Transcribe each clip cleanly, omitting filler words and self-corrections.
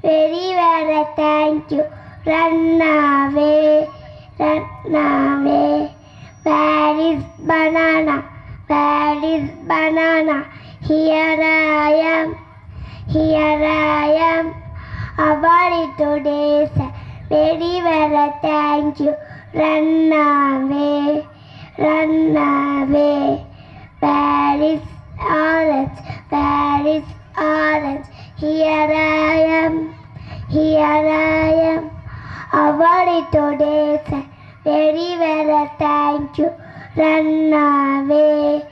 very well, thank you. Run away, run away. Where is banana? Where is banana? Here I am, here I am. About it today, very well, thank you. Run away, run away. Where is orange? Where is orange? Here I am, here I am. About it today, very well, thank you. Run away,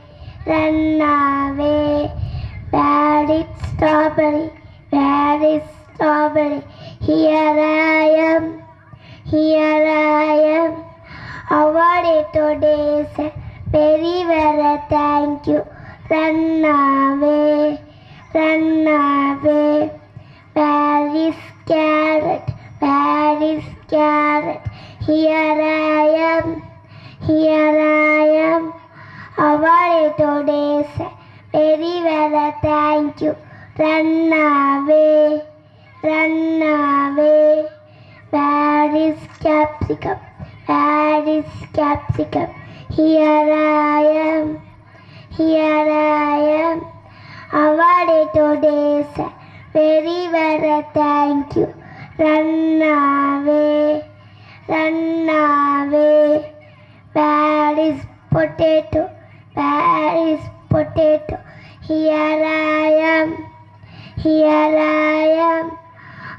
run away. Where is strawberry? Where is strawberry? Here I am, here I am. About it today, very well, thank you. Run away, run away. Where is carrot? Where is carrot? Here I am, here I am. About it today, very well, thank you. Run away, run away. Where is capsicum? Where is capsicum? Here I am, here I am. About it today, very well, thank you. Run away, run away. Where is potato? Where is potato? Here I am, here I am.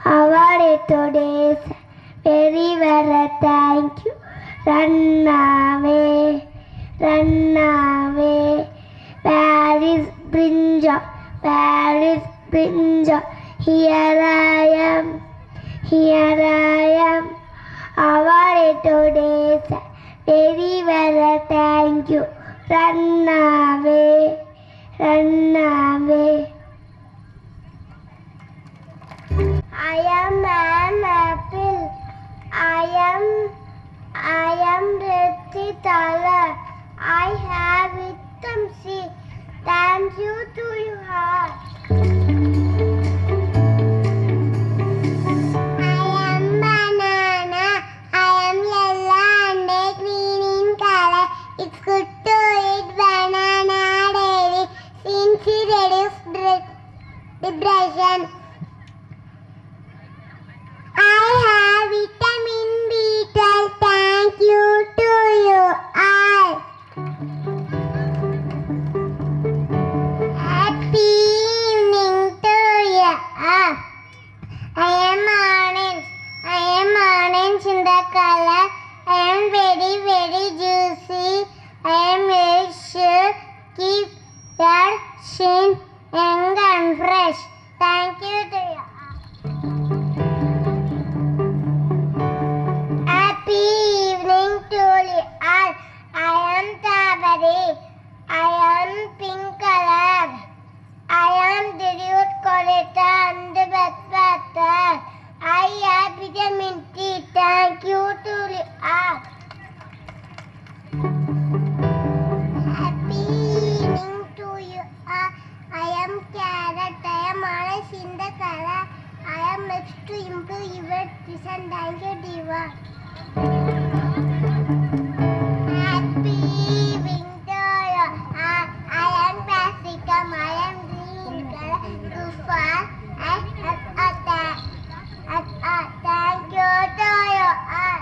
About it today, very well, thank you. Run away, run away. Where is brinjal? Where is brinjal? Here I am, here I am. About it today, very well, thank you. Run away, run away. I am an apple. I am red color. I have vitamin C. Thank you to your heart. I am banana. I am yellow and green in color. It's good to eat banana daily since it reduces depression. I have vitamin B12. Thank you to you all. Happy evening to you all. I am orange. I am orange in the color. I am very, very juicy. I am very sure. Keep your skin young and fresh. Thank you to you all. Happy evening to you all. I am strawberry. I am pink color. I am dilute coretta and butter. I have vitamin C. Thank you to you all. Happy evening to you all. I am carrot. I am orange in the color. I am next to improve your vision. Thank you, Diva. Happy evening to you all. I am capsicum. I am green color. Too far. Thank you to you all.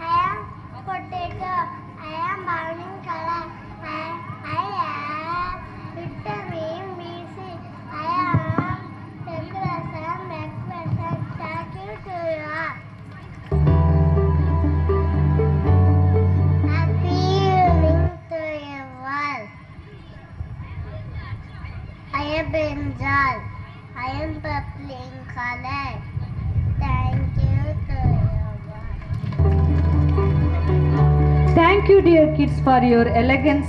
I am potato. I am brown in color. I am vitamin B6. I am regular breakfast. Thank you to you all. Happy evening to you all. I am brinjal. I am purple in color. Thank you to you all. Thank you, dear kids, for your elegance.